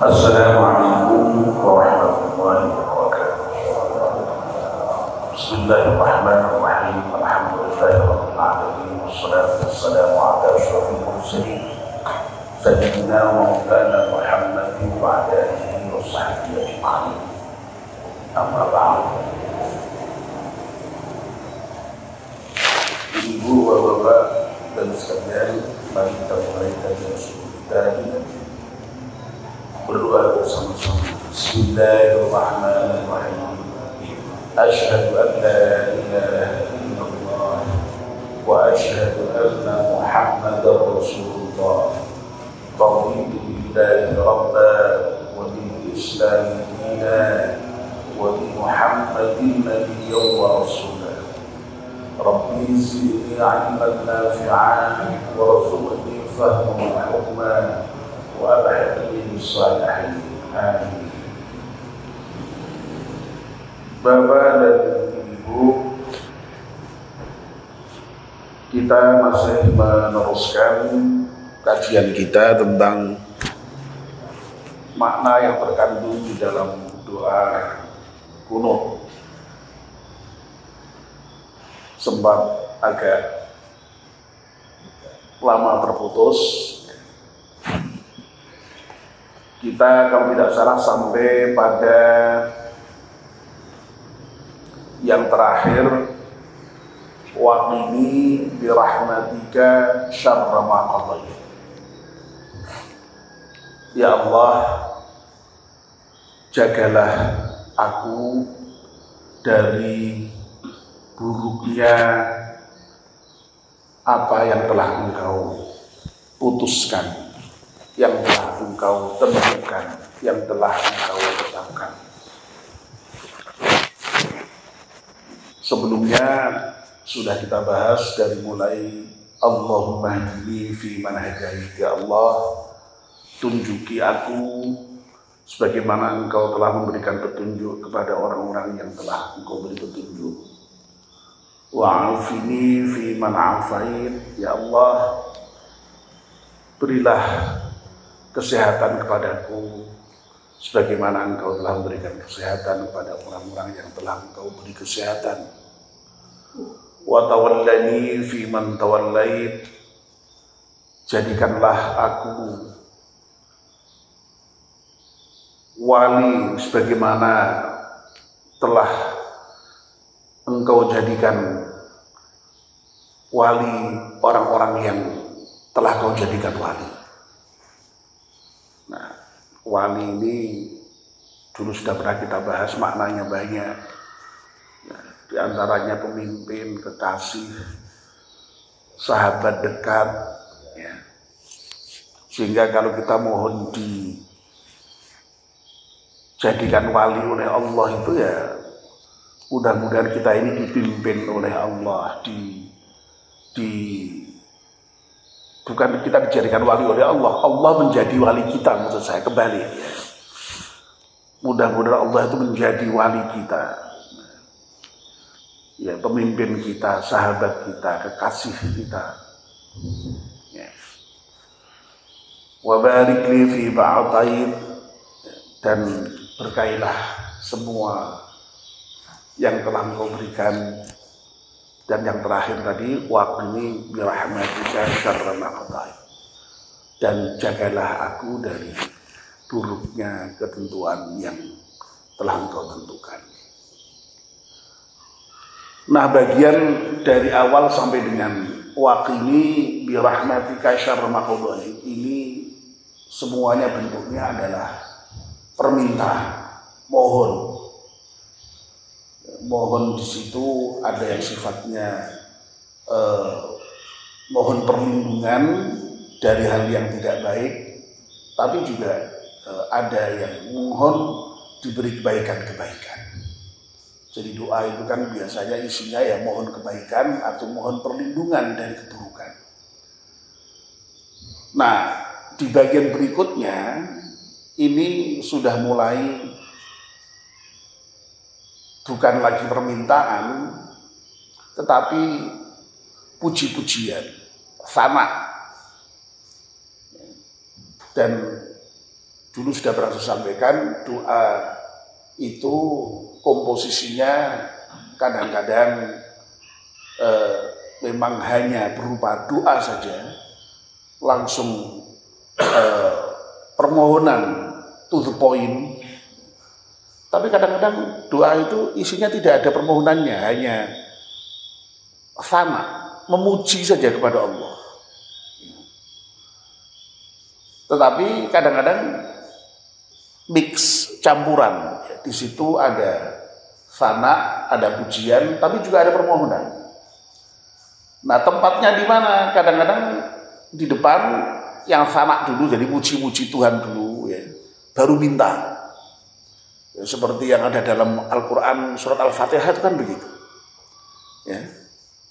Assalamualaikum warahmatullahi wabarakatuh. Bismillahirrahmanirrahim. Alhamdulillahirabbil alamin. Wassalatu wassalamu ala asyrofil mursalin sayyidina wa maulana Muhammadin wa ala alihi wa sahbihi ajma'in. Amma ba'd. Ibu bapak dan sekalian, mari kita mulai kajian subuh kita dengan berdoa bersama-sama. Bismillahirrahmanirrahim. Asyhadu an la ilaha illallah wa asyhadu anna Muhammadar Rasulullah. Raditu billahi rabban wa bil Islam dinan wa bi Muhammadin nabiyyan wa rasulan. Rabbi zidni 'ilman nafi'an warzuqni fahman wa hukman wa abhidni bis-salihin. Amin. Bapak dan Ibu, kita masih meneruskan kajian kita tentang makna yang terkandung di dalam doa kunut. Sempat agak lama terputus. Kita kalau tidak salah sampai pada yang terakhir, waqini birahmatika syarra ma qadait. Ya Allah, jagalah aku dari buruknya apa yang telah Engkau putuskan, yang telah Engkau tentukan, yang telah Engkau tetapkan. Sebelumnya sudah kita bahas dari mulai Allahumma hdini fi man hadait. Ya Allah, tunjuki aku sebagaimana Engkau telah memberikan petunjuk kepada orang-orang yang telah Engkau beri petunjuk. Wa'afini fi man afait. Ya Allah, berilah kesehatan kepadaku sebagaimana Engkau telah memberikan kesehatan kepada orang-orang yang telah Engkau beri kesehatan. Wa tawallani fi man tawallait. Jadikanlah aku wali sebagaimana telah Engkau jadikan wali orang-orang yang telah Kau jadikan wali. Nah, wali ini dulu sudah pernah kita bahas, maknanya banyak. Nah, di antaranya pemimpin, kekasih, sahabat dekat. Ya. Sehingga kalau kita mohon dijadikan wali oleh Allah itu ya, mudah-mudahan kita ini dipimpin oleh Allah, bukan kita dijadikan wali oleh Allah, Allah menjadi wali kita, maksud saya kembali. Ya. Mudah-mudahan Allah itu menjadi wali kita, ya, pemimpin kita, sahabat kita, kekasih kita. Ya. Wa barik li fi ba'atait, dan berkailah semua yang telah Engkau berikan. Dan yang terakhir tadi, waqini birahmatika syarra ma qadait, dan jagalah aku dari buruknya ketentuan yang telah Engkau tentukan. Nah, bagian dari awal sampai dengan waqini birahmatika syarra ma qadait ini semuanya bentuknya adalah permintaan, mohon. Mohon di situ ada yang sifatnya mohon perlindungan dari hal yang tidak baik, tapi juga ada yang mohon diberi kebaikan-kebaikan. Jadi doa itu kan biasanya isinya ya mohon kebaikan atau mohon perlindungan dari keburukan. Nah, di bagian berikutnya ini sudah mulai bukan lagi permintaan, tetapi puji-pujian, sana. Dan dulu sudah pernah saya sampaikan, doa itu komposisinya kadang-kadang memang hanya berupa doa saja, langsung permohonan to the point. Tapi kadang-kadang doa itu isinya tidak ada permohonannya, hanya sana, memuji saja kepada Allah. Tetapi kadang-kadang mix, campuran. Di situ ada sana, ada pujian, tapi juga ada permohonan. Nah, tempatnya di mana? Kadang-kadang di depan yang sana dulu, jadi puji-puji Tuhan dulu, ya, baru minta. Ya, seperti yang ada dalam Al-Quran surat Al-Fatihah itu kan begitu. Ya.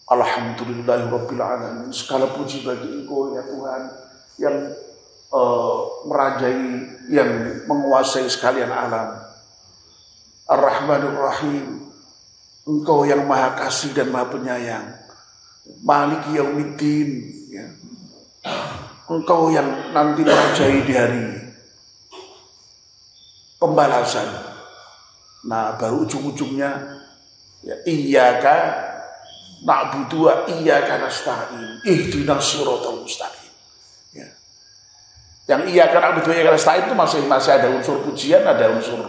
Alhamdulillahirabbil alamin. Segala puji bagi Engkau ya Tuhan yang merajai, yang menguasai sekalian alam. Ar-Rahmanur Rahim. Engkau yang maha kasih dan maha penyayang. Maliki Yaumiddin, ya. Engkau yang nanti merajai di hari pembalasan. Nah, baru ujung-ujungnya ya, iyyaka na'budu wa iyyaka nasta'in ihdinas siratal mustaqim. Ya. Yang iyyaka na'budu wa iyyaka nasta'in itu masih ada unsur pujian, ada unsur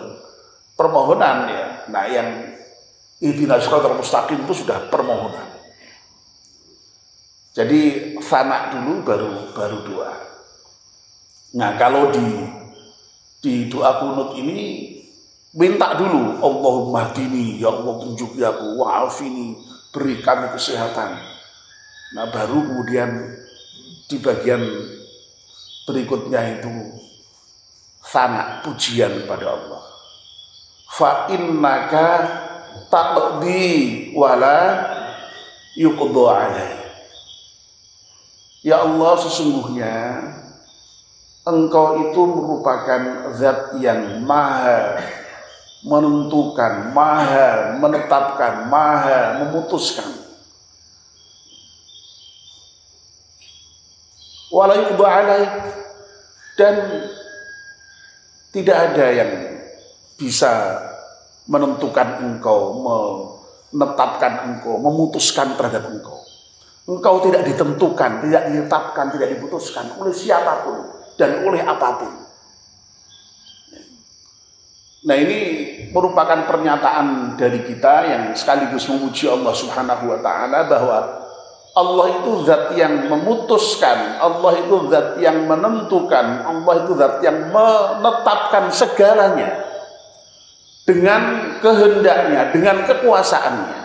permohonan, ya. Nah, yang ihdinas siratal mustaqim itu sudah permohonan. Jadi sana dulu baru doa. Nah, kalau di doa kunut ini minta dulu, Allahumma hdini, ya Allah tunjuki aku, wa'afini, beri kami kesehatan. Nah, baru kemudian di bagian berikutnya itu sana, pujian kepada Allah. Fa innaka taqdi wala yuqda alaih. Ya Allah, sesungguhnya Engkau itu merupakan zat yang maha menentukan, maha menetapkan, maha memutuskan. Wala yuqda alaih, dan tidak ada yang bisa menentukan Engkau, menetapkan Engkau, memutuskan terhadap Engkau. Engkau tidak ditentukan, tidak ditetapkan, tidak diputuskan oleh siapapun dan oleh apapun. Nah, ini merupakan pernyataan dari kita yang sekaligus memuji Allah Subhanahu wa Ta'ala, bahwa Allah itu zat yang memutuskan, Allah itu zat yang menentukan, Allah itu zat yang menetapkan segalanya dengan kehendaknya, dengan kekuasaannya.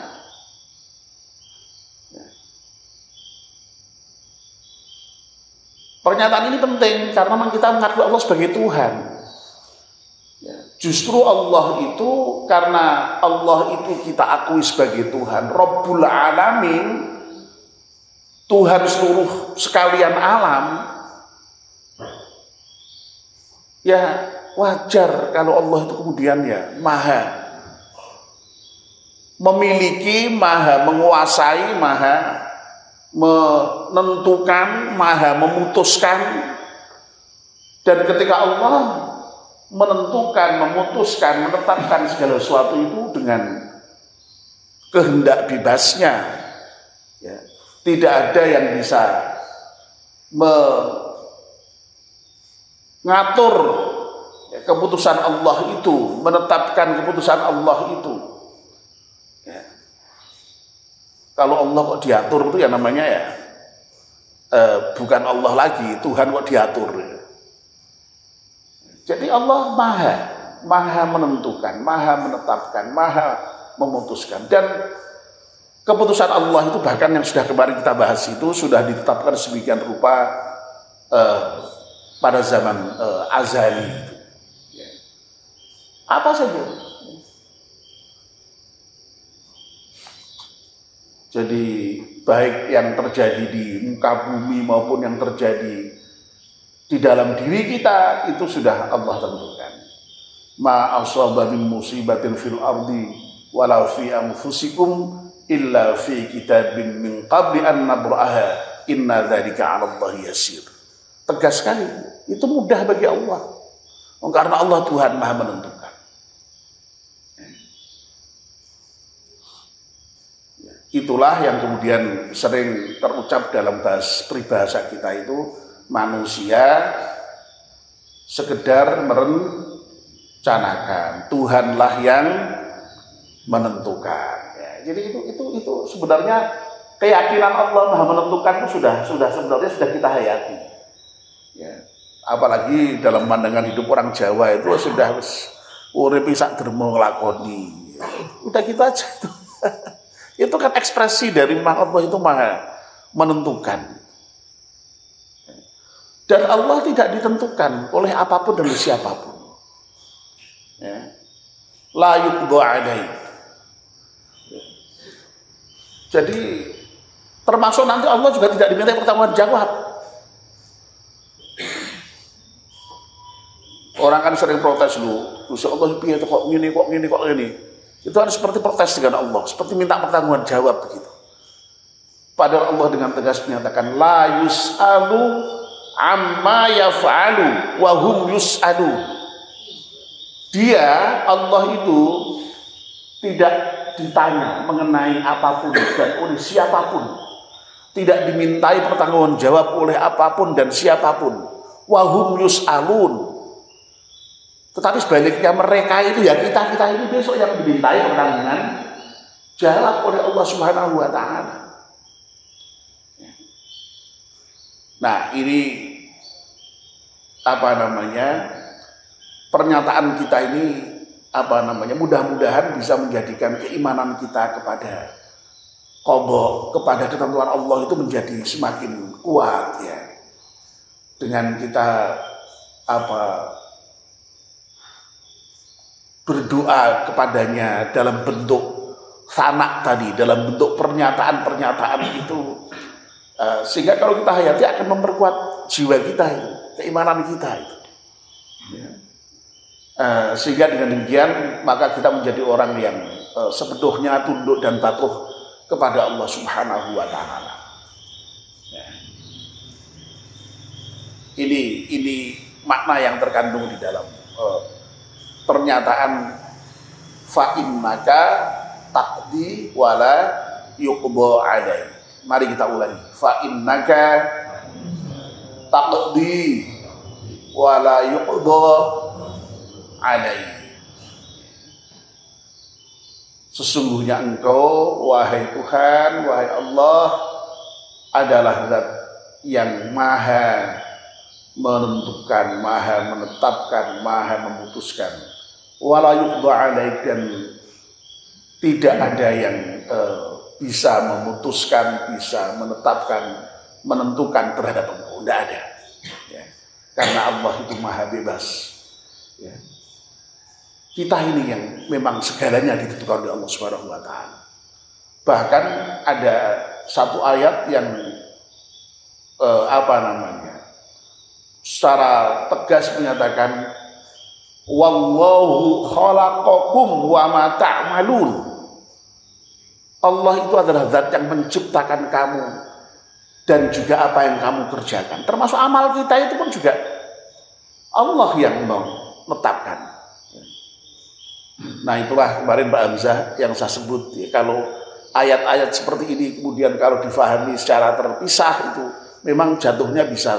Pernyataan ini penting karena memang kita mengakui Allah sebagai Tuhan. Ya, justru Allah itu, karena Allah itu kita akui sebagai Tuhan, Rabbul Alamin, Tuhan seluruh sekalian alam. Ya wajar kalau Allah itu kemudian ya maha memiliki, maha menguasai, maha menentukan, maha memutuskan. Dan ketika Allah menentukan, memutuskan, menetapkan segala sesuatu itu dengan kehendak bebasnya, ya, tidak ada yang bisa mengatur ya, keputusan Allah itu, menetapkan keputusan Allah itu. Ya. Kalau Allah kok diatur itu ya namanya ya bukan Allah lagi, Tuhan kok diatur. Jadi Allah maha menentukan, maha menetapkan, maha memutuskan. Dan keputusan Allah itu bahkan yang sudah kemarin kita bahas itu sudah ditetapkan sedemikian rupa pada zaman azali. Apa saja. Jadi baik yang terjadi di muka bumi maupun yang terjadi di dalam diri kita itu sudah Allah tentukan. Ma asaba min musibatin fil ardi wala fi anfusikum illa fi kitabin min qabli an nabraha inna dzalika 'ala Allah yasir. Tegas sekali, itu mudah bagi Allah. Karena Allah Tuhan Maha menentukan. Itulah yang kemudian sering terucap dalam peribahasa kita itu, manusia sekedar merencanakan, Tuhanlah yang menentukan. Ya, jadi itu sebenarnya keyakinan Allah Maha menentukan itu sebenarnya sudah kita hayati. Ya. Apalagi dalam pandangan hidup orang Jawa itu sudah urip sak dermo nglakoni. Udah gitu aja itu. Itu kan ekspresi dari Allah itu Maha menentukan. Dan Allah tidak ditentukan oleh apapun dan siapapun. Ya. La yuqda alaihi. Jadi termasuk nanti Allah juga tidak diminta pertanggung jawab. Orang kan sering protes lu, Gusti Allah piye kok ngene. Itu kan seperti protes dengan Allah, seperti minta pertanggungan jawab begitu. Padahal Allah dengan tegas menyatakan la yus'alu amma yaf'alu wa hum yus'alu. Dia Allah itu tidak ditanya mengenai apapun dan oleh siapapun. Tidak dimintai pertanggungan jawab oleh apapun dan siapapun. Wa hum yus'alun. Tetapi sebaliknya mereka itu ya kita ini besok yang dimintai pertanggungan jawab oleh Allah Subhanahu wa taala. Nah, ini pernyataan kita ini mudah-mudahan bisa menjadikan keimanan kita kepada qada, kepada ketentuan Allah itu menjadi semakin kuat ya. Dengan kita berdoa kepadanya dalam bentuk sanak tadi, dalam bentuk pernyataan-pernyataan itu, sehingga kalau kita hayati akan memperkuat jiwa kita itu, keimanan kita itu. Ya. Sehingga dengan demikian maka kita menjadi orang yang sepenuhnya tunduk dan patuh kepada Allah Subhanahu wa taala. Ya. Ini makna yang terkandung di dalam pernyataan fa innaka taqdi wala yuqda alai. Mari kita ulangi. Fa innaka taqdi wala yuqda alai. Sesungguhnya engkau wahai Tuhan, wahai Allah adalah zat yang maha menentukan, maha menetapkan, maha memutuskan. Wala yuqda alaik, dan tidak ada yang bisa memutuskan, bisa menetapkan, menentukan terhadap engkau. Tidak ada. Ya. Karena Allah itu maha bebas. Ya. Kita ini yang memang segalanya ditentukan oleh Allah Subhanahu wa taala. Bahkan ada satu ayat yang secara tegas menyatakan wallahu khalaqakum wa ma ta'malun. Allah itu adalah zat yang menciptakan kamu dan juga apa yang kamu kerjakan. Termasuk amal kita itu pun juga Allah yang menetapkan. Nah, itulah kemarin Pak Hamzah yang saya sebut ya, kalau ayat-ayat seperti ini kemudian kalau difahami secara terpisah itu memang jatuhnya bisa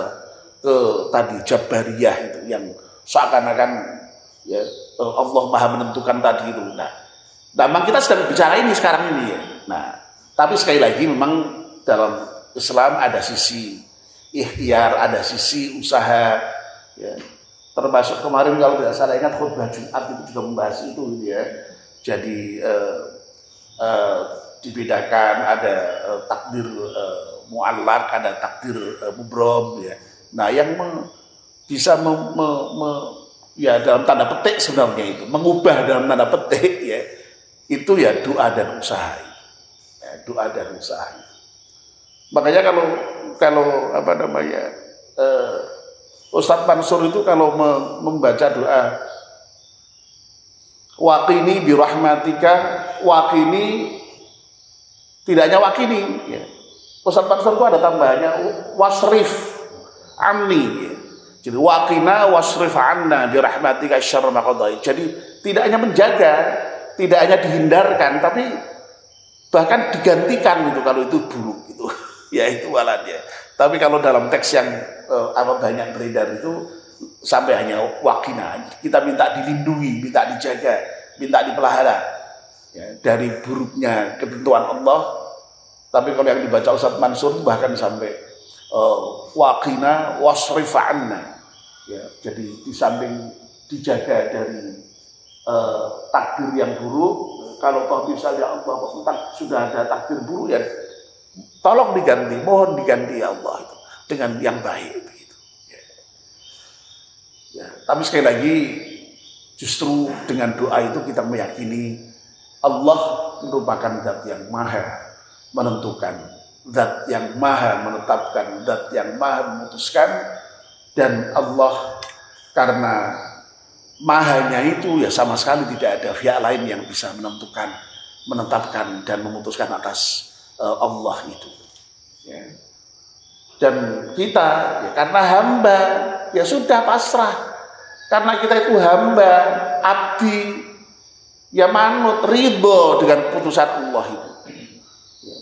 ke tadi Jabariyah itu yang seakan-akan ya Allah maha menentukan tadi itu. Nah, memang kita sedang bicara ini sekarang ini ya. Nah, tapi sekali lagi memang dalam Islam ada sisi ikhtiar, ada sisi usaha ya. Termasuk kemarin kalau tidak salah ingat khutbah Jumat itu juga membahas itu ya. Jadi dibedakan ada takdir mu'allaq, ada takdir mubrom ya. Nah, yang bisa ya dalam tanda petik sebenarnya itu mengubah dalam tanda petik ya, itu ya doa dan usaha ya, doa dan usaha. Makanya kalau Ustadz Mansur itu kalau membaca doa waqini birahmatika waqini, tidak hanya waqini ya. Ustadz Mansur itu ada tambahannya wasrif amni ya. Jadi waqina wasrif 'anna bi rahmatika syarra ma qadait. Jadi tidak hanya menjaga, tidak hanya dihindarkan, tapi bahkan digantikan gitu kalau itu buruk gitu. Ya itu waladnya. Tapi kalau dalam teks yang banyak beredar itu sampai hanya waqina. Kita minta dilindungi, minta dijaga, minta dipelihara ya, dari buruknya ketentuan Allah. Tapi kalau yang dibaca Ustaz Mansur bahkan sampai waqina wasrif 'anna ya, jadi di samping dijaga dari takdir yang buruk, kalau toh misalnya Allah sudah ada takdir buruk ya tolong diganti, mohon diganti ya Allah itu dengan yang baik begitu ya. Ya, tapi sekali lagi justru dengan doa itu kita meyakini Allah merupakan zat yang maha menentukan, zat yang maha menetapkan, zat yang maha memutuskan, dan Allah karena mahanya itu ya sama sekali tidak ada pihak lain yang bisa menentukan, menetapkan dan memutuskan atas Allah itu ya. Dan kita ya, karena hamba ya sudah pasrah, karena kita itu hamba, abdi ya manut, ridho dengan putusan Allah itu.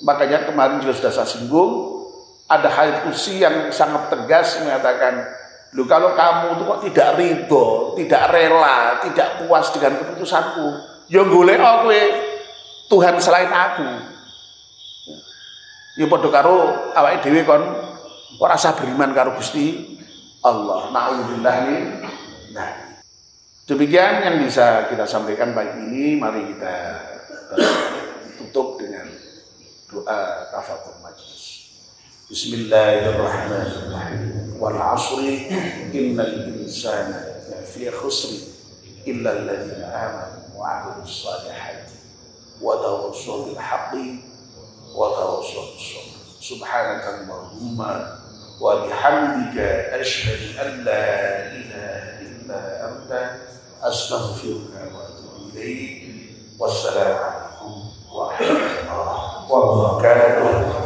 Makanya kemarin juga sudah saya singgung, ada hadits qudsi yang sangat tegas mengatakan, "Loh kalau kamu itu kok tidak ridho, tidak rela, tidak puas dengan keputusanku, ya golek kowe Tuhan selain aku." Ya padha karo awake dhewe kon ora sah beriman karo Gusti Allah. Na'udzubillah. Nah, demikian yang bisa kita sampaikan pagi ini. Mari kita tutup dengan doa kafatul majlis. Bismillahirrahmanirrahim. Wal 'ashri innal insana lafi khusr illa alladziina aamanu wa 'amilus shalihati wa tawassaw bil haqqi wa tawassaw bis sabr. Subhanakallahumma wa bihamdika asyhadu an la ilaha illa anta astaghfiruka wa atubu ilaik. Wassalamu alaikum warahmatullahi wabarakatuh.